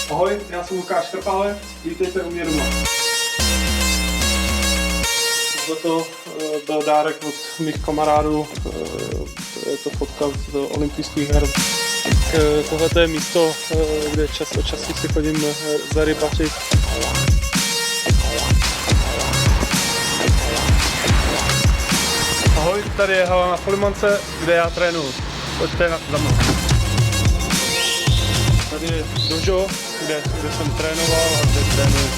Ahoj, já jsem Lukáš Krpálek, vítejte u mě doma. Toto byl dárek od mých kamarádů, je to fotka z olympijských her. Tohle je místo, kde čas od času si chodím zarybačit. Ahoj, tady je hala na Polimance, kde já trénuju. Pojďte za mnou. Tady je dojo, kde jsem trénoval a kde trénuji.